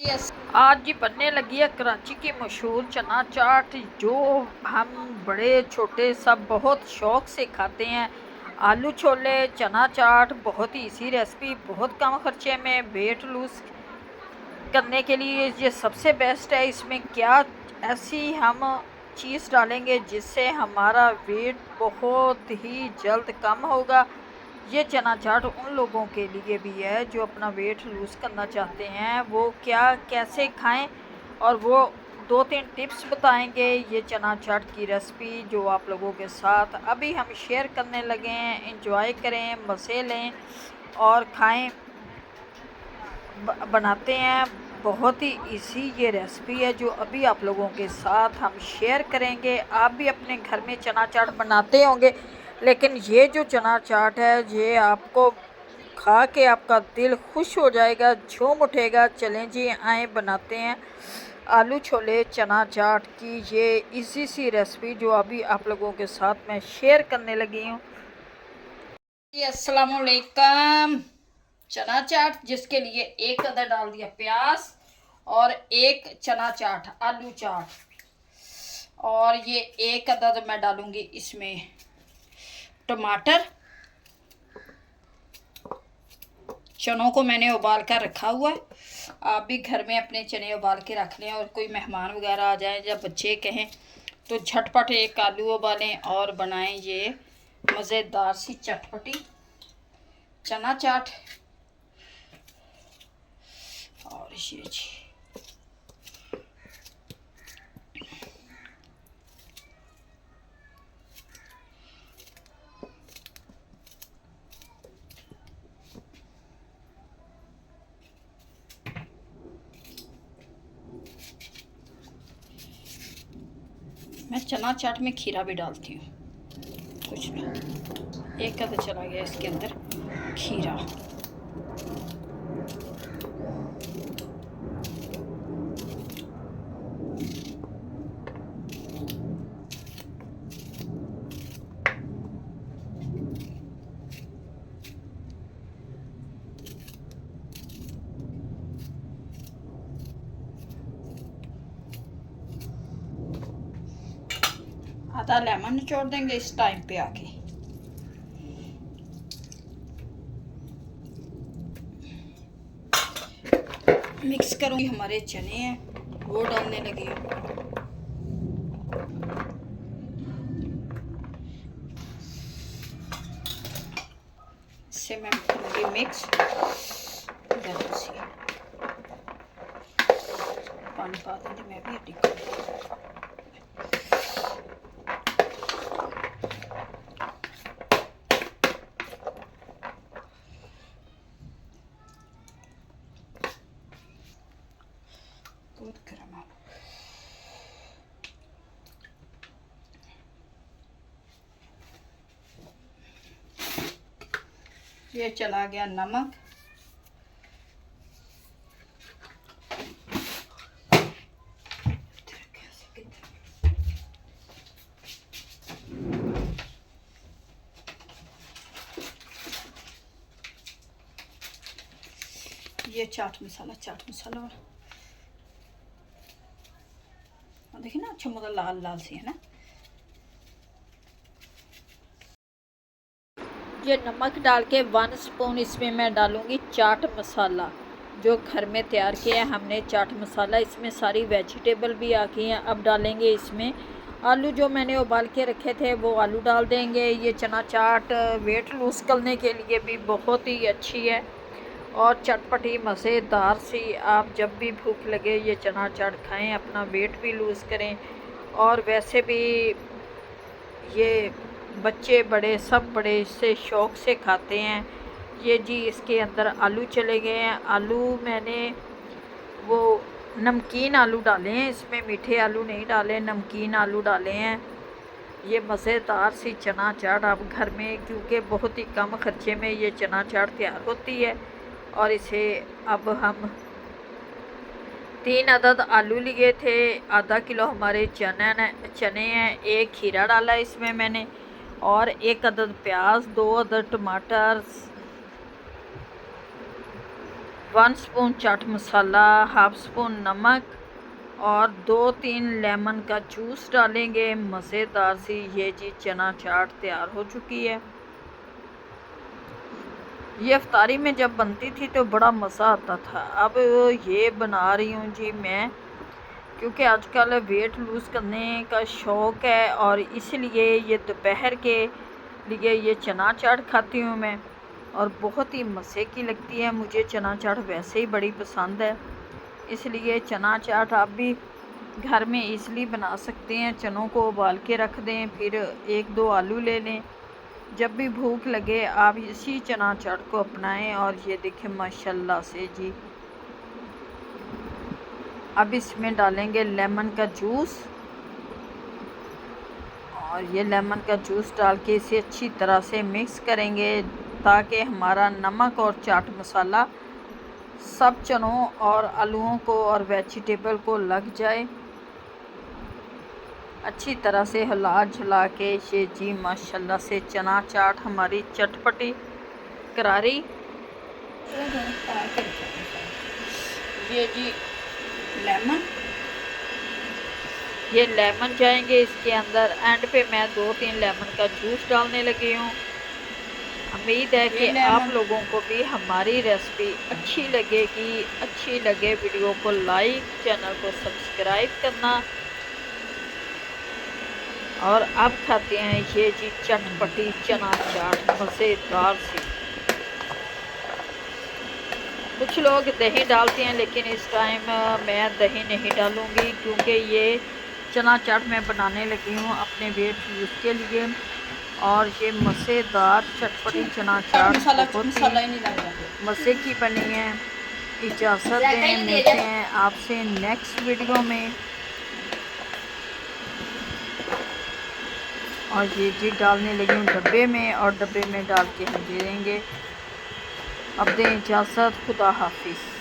Yes, आज जी बनने लगी है कराची की मशहूर चना चाट, जो हम बड़े छोटे सब बहुत शौक से खाते हैं। आलू छोले चना चाट बहुत ही इजी रेसिपी, बहुत कम खर्चे में वेट लूज़ करने के लिए ये सबसे बेस्ट है। इसमें क्या ऐसी हम चीज़ डालेंगे जिससे हमारा वेट बहुत ही जल्द कम होगा। ये चना चाट उन लोगों के लिए भी है जो अपना वेट लूज़ करना चाहते हैं, वो क्या कैसे खाएं, और वो 2-3 टिप्स बताएंगे ये चना चाट की रेसिपी जो आप लोगों के साथ अभी हम शेयर करने लगे हैं। एंजॉय करें, मज़े लें और खाएं। बनाते हैं, बहुत ही इजी ये रेसिपी है जो अभी आप लोगों के साथ हम शेयर करेंगे। आप भी अपने घर में चना चाट बनाते होंगे, लेकिन ये जो चना चाट है ये आपको खा के आपका दिल खुश हो जाएगा, झूम उठेगा। चलें जी, आए बनाते हैं आलू छोले चना चाट की ये इजी सी रेसिपी जो अभी आप लोगों के साथ मैं शेयर करने लगी हूँ। अस्सलाम वालेकुम। चना चाट जिसके लिए एक अदर डाल दिया प्याज, और एक चना चाट आलू चाट, और ये एक अदद मैं डालूंगी इसमें टमाटर। चनों को मैंने उबाल कर रखा हुआ है, आप भी घर में अपने चने उबाल के रख लें, और कोई मेहमान वगैरह आ जाए या बच्चे कहें तो झटपट एक आलू उबालें और बनाएं ये मज़ेदार सी चटपटी चना चाट। और ये जी मैं चना चाट में खीरा भी डालती हूँ, कुछ नहीं, एक आधा चला गया इसके अंदर खीरा। आधा लेमन निचोड़ देंगे इस टाइम पे आके। मिक्स करूँगी, हमारे चने हैं वो डालने लगी हूँ। इससे मैं करूँगी मिक्स। पानी पा दूँगी मैं भी हड्डी को। बहुत गर्म है। ये चला गया नमक, ये चाट मसाला और देखिए ना, अच्छा मतलब लाल लाल सी है ना। ये नमक डाल के 1 स्पून इसमें मैं डालूँगी चाट मसाला, जो घर में तैयार किया है हमने चाट मसाला। इसमें सारी वेजिटेबल भी आ गई हैं। अब डालेंगे इसमें आलू जो मैंने उबाल के रखे थे, वो आलू डाल देंगे। ये चना चाट वेट लूज़ करने के लिए भी बहुत ही अच्छी है और चटपटी मज़ेदार सी। आप जब भी भूख लगे ये चना चाट खाएं, अपना वेट भी लूज़ करें। और वैसे भी ये बच्चे बड़े सब बड़े इससे शौक़ से खाते हैं। ये जी इसके अंदर आलू चले गए हैं। आलू मैंने वो नमकीन आलू डाले हैं, इसमें मीठे आलू नहीं डाले, नमकीन आलू डाले हैं। ये मज़ेदार सी चना चाट आप घर में, क्योंकि बहुत ही कम खर्चे में ये चना चाट तैयार होती है। और इसे अब हम 3 अदद आलू लिए थे, आधा किलो हमारे चने हैं, एक खीरा डाला इसमें मैंने, और 1 अदद प्याज, 2 अदद टमाटर, 1 spoon chaat masala, half spoon नमक और 2-3 लेमन का जूस डालेंगे। मज़ेदार सी ये जी चना चाट तैयार हो चुकी है। ये इफ्तारी में जब बनती थी तो बड़ा मज़ा आता था। अब ये बना रही हूँ जी मैं, क्योंकि आजकल वेट लूज़ करने का शौक़ है और इसलिए ये दोपहर के लिए ये चना चाट खाती हूँ मैं, और बहुत ही मज़े की लगती है। मुझे चना चाट वैसे ही बड़ी पसंद है, इसलिए चना चाट आप भी घर में ईज़िली बना सकते हैं। चनों को उबाल के रख दें, फिर 1-2 आलू ले लें। जब भी भूख लगे आप इसी चना चाट को अपनाएं। और ये देखें माशाल्लाह से जी। अब इसमें डालेंगे लेमन का जूस, और ये लेमन का जूस डाल के इसे अच्छी तरह से मिक्स करेंगे ताकि हमारा नमक और चाट मसाला सब चनों और आलूओं को और वेजिटेबल को लग जाए। अच्छी तरह से हिला झुला के ये जी माशाल्लाह से चना चाट हमारी चटपटी करारी। ये जी लेमन, ये लेमन जाएंगे इसके अंदर। एंड पे मैं 2-3 लेमन का जूस डालने लगी हूँ। उम्मीद है कि आप लोगों को भी हमारी रेसिपी अच्छी लगेगी। अच्छी लगे वीडियो को लाइक, चैनल को सब्सक्राइब करना। और अब खाते हैं ये जी चटपटी चना चाट मज़ेदार सी। कुछ लोग दही डालते हैं, लेकिन इस टाइम मैं दही नहीं डालूँगी, क्योंकि ये चना चाट मैं बनाने लगी हूँ अपने वेट लूज़ के लिए। और ये मज़ेदार चटपटी चना चाट बहुत ही मज़े की बनी है। इजाज़त दें, मिलते हैं आपसे नेक्स्ट वीडियो में। और ये जी डालने लगी हूँ डब्बे में, और डब्बे में डाल के हम दे देंगे। अब दें इजाज़त, खुदा हाफिज़।